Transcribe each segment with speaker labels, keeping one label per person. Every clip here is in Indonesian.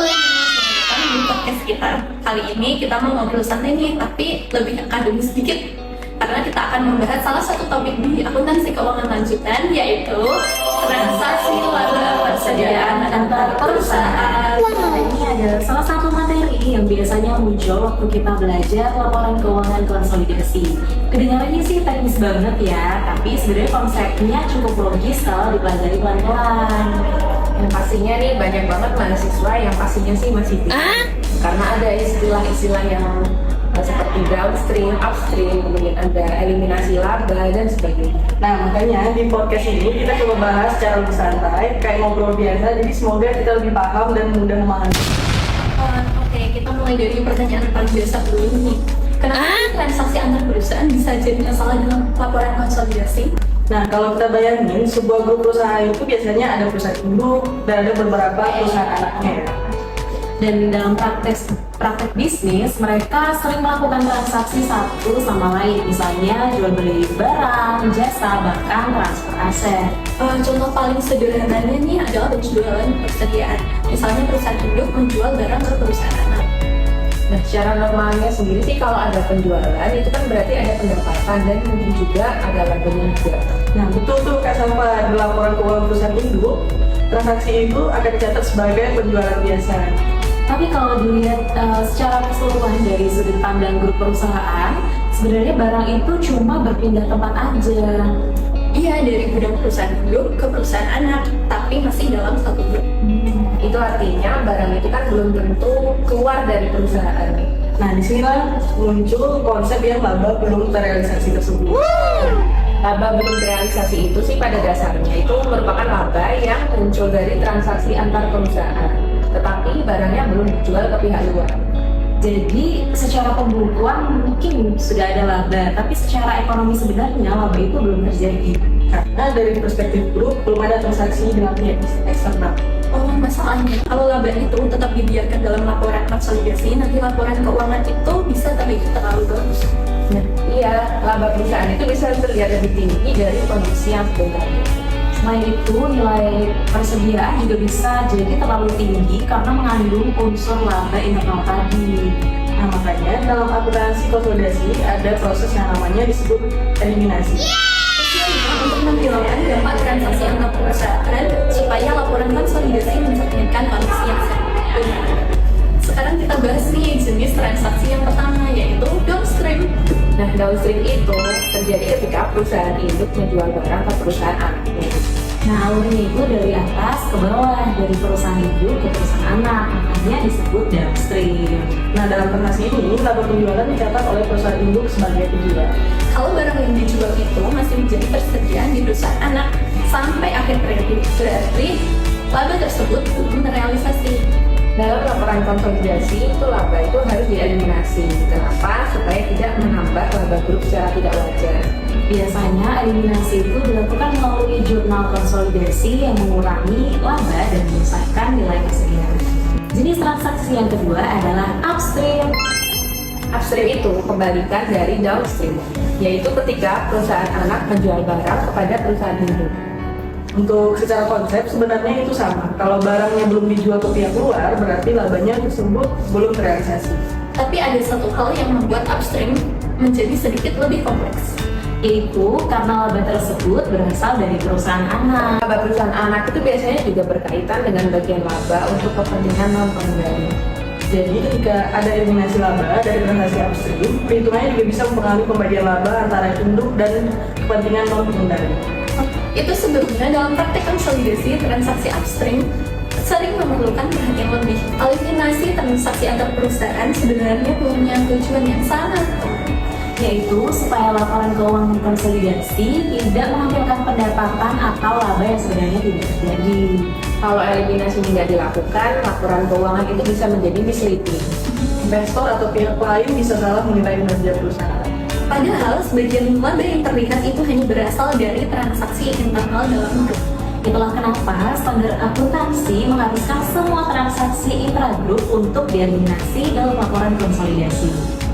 Speaker 1: datang di podcast kita. Kali ini kita mau ngobrol santai nih, tapi lebih akademis sedikit. Karena kita akan membahas salah satu topik di akuntansi keuangan lanjutan, yaitu transaksi laba persediaan antar perusahaan.
Speaker 2: Ini adalah salah satu materi yang biasanya muncul waktu kita belajar laporan keuangan konsolidasi. Kedengarannya sih teknis banget ya, tapi sebenarnya konsepnya cukup logis kalau dipelajari pelan-pelan.
Speaker 3: Yang pastinya nih banyak banget mahasiswa yang pastinya sih masih bingung karena ada istilah-istilah yang seperti downstream, upstream, kemudian ada eliminasi laba dan sebagainya.
Speaker 4: Nah, makanya di podcast ini kita coba bahas secara lebih santai, kayak ngobrol biasa, jadi semoga kita lebih paham dan mudah memahami.
Speaker 1: Oke, kita mulai dari pertanyaan paling biasa dulu nih. Kenapa transaksi antar perusahaan bisa jadi masalah dalam laporan konsolidasi?
Speaker 4: Nah, kalau kita bayangin, sebuah grup perusahaan itu biasanya ada perusahaan induk dan ada beberapa perusahaan anaknya ya.
Speaker 2: Dan dalam praktek bisnis, mereka sering melakukan transaksi satu sama lain, misalnya jual beli barang, jasa, bahkan transfer aset.
Speaker 1: Contoh paling sederhananya nih adalah penjualan persediaan. Misalnya perusahaan induk menjual barang ke perusahaan anak.
Speaker 3: Nah, secara normalnya sendiri sih kalau ada penjualan itu kan berarti ada pendapatan dan mungkin juga ada labanya juga.
Speaker 4: Nah, betul tuh Kak Salva, di laporan keuangan perusahaan induk, transaksi itu akan dicatat sebagai penjualan biasa.
Speaker 2: Tapi kalau dilihat secara keseluruhan dari sudut pandang grup perusahaan, sebenarnya barang itu cuma berpindah tempat aja.
Speaker 1: Iya, dari gudang perusahaan induk ke perusahaan anak, tapi masih dalam satu grup.
Speaker 3: Itu artinya barang itu kan belum tentu keluar dari perusahaan.
Speaker 4: Nah, disinilah muncul konsep yang laba belum terrealisasi tersebut.
Speaker 3: Laba belum terrealisasi itu sih pada dasarnya itu merupakan laba yang muncul dari transaksi antar perusahaan, tetapi barangnya belum dijual ke pihak luar.
Speaker 2: Jadi secara pembukuan mungkin sudah ada laba, tapi secara ekonomi sebenarnya laba itu belum terjadi.
Speaker 4: Karena dari perspektif grup, belum ada transaksi dengan pihak eksternal.
Speaker 1: Oh, masalahnya kalau laba itu tetap dibiarkan dalam laporan konsolidasi, nanti laporan keuangan itu bisa terlalu bagus.
Speaker 3: Nah, iya, laba perusahaan itu bisa terlihat lebih tinggi dari kondisi yang sebenarnya.
Speaker 2: Selain itu, nilai persediaan juga bisa jadi terlalu tinggi karena mengandung unsur laba internal tadi.
Speaker 4: Nah, makanya dalam akuntansi konsolidasi ada proses yang namanya disebut eliminasi.
Speaker 1: Untuk menghilangkan dampak transaksi antar perusahaan supaya laporan konsolidasi mencerminkan kondisi yang benar. Sekarang kita bahas nih jenis transaksi yang pertama, yaitu downstream.
Speaker 3: Nah, downstream itu terjadi ketika perusahaan induk menjual barang ke perusahaan anaknya.
Speaker 2: Nah, alurnya itu dari atas ke bawah, dari perusahaan induk ke perusahaan anak, makanya disebut downstream.
Speaker 4: Nah, dalam transaksi ini, laba penjualan dicatat oleh perusahaan induk sebagai penjual.
Speaker 1: Kalau barang yang dijual itu masih menjadi persediaan di perusahaan anak sampai akhir periode, berarti laba tersebut belum terrealisasi.
Speaker 3: Dalam laporan konsolidasi itu laba itu harus dieliminasi. Kenapa? Supaya tidak menambah laba grup secara tidak wajar.
Speaker 2: Biasanya eliminasi itu dilakukan melalui jurnal konsolidasi yang mengurangi laba dan menyelesaikan nilai persediaan. Jenis transaksi yang kedua adalah upstream.
Speaker 3: Upstream itu kebalikan dari downstream, yaitu ketika perusahaan anak menjual barang kepada perusahaan induk.
Speaker 4: Untuk secara konsep sebenarnya itu sama. Kalau barangnya belum dijual ke pihak luar, berarti labanya tersebut belum terrealisasi.
Speaker 1: Tapi ada satu hal yang membuat upstream menjadi sedikit lebih kompleks,
Speaker 2: Yaitu karena laba tersebut berasal dari perusahaan anak.
Speaker 3: Laba perusahaan anak itu biasanya juga berkaitan dengan bagian laba untuk kepentingan non pengendali.
Speaker 4: Jadi ketika ada eliminasi laba dari transaksi upstream, perhitungannya juga bisa mempengaruhi pembagian laba antara induk dan kepentingan non pengendali.
Speaker 1: itu sebelumnya dalam praktek konsolidasi transaksi upstream sering memerlukan perhatian lebih. Eliminasi transaksi antar perusahaan sebenarnya punya tujuan yang sama,
Speaker 2: Yaitu supaya laporan keuangan konsolidasi tidak menampilkan pendapatan atau laba yang sebenarnya tidak terjadi.
Speaker 3: Kalau eliminasi tidak dilakukan, laporan keuangan itu bisa menjadi misleading.
Speaker 4: Investor atau pihak lain bisa salah menilai kinerja perusahaan.
Speaker 1: padahal sebagian laba yang terlihat itu hanya berasal dari transaksi internal dalam grup.
Speaker 2: Itulah kenapa standar akuntansi mengharuskan semua transaksi intragrup untuk dieliminasi dalam laporan konsolidasi.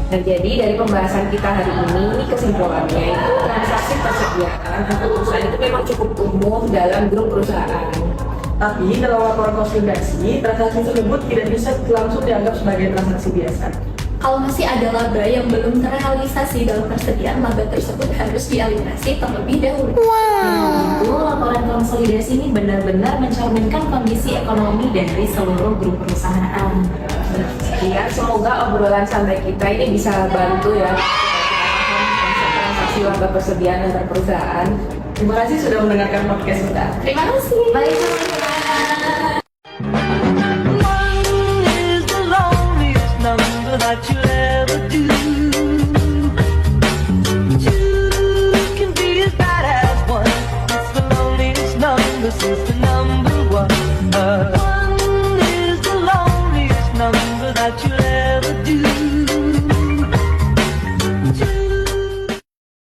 Speaker 3: Nah, jadi dari pembahasan kita hari ini, kesimpulannya itu transaksi persediaan satu perusahaan itu memang cukup umum dalam grup perusahaan.
Speaker 4: Tapi dalam laporan konsolidasi, transaksi tersebut tidak bisa langsung dianggap sebagai transaksi biasa.
Speaker 1: Kalau masih ada laba yang belum terrealisasi dalam persediaan, laba tersebut harus dieliminasi terlebih dahulu.
Speaker 2: Itu laporan konsolidasi ini benar-benar mencerminkan kondisi ekonomi dari seluruh grup perusahaan.
Speaker 3: Ya, semoga obrolan santai kita ini bisa bantu ya supaya kita paham konsep transaksi laba persediaan antar perusahaan.
Speaker 4: Terima kasih sudah mendengarkan podcast kita.
Speaker 1: Terima kasih.
Speaker 2: Baik, teman-teman.
Speaker 5: One is the loneliest number that you'll ever do. Two can be as bad as one. It's the loneliest number since the number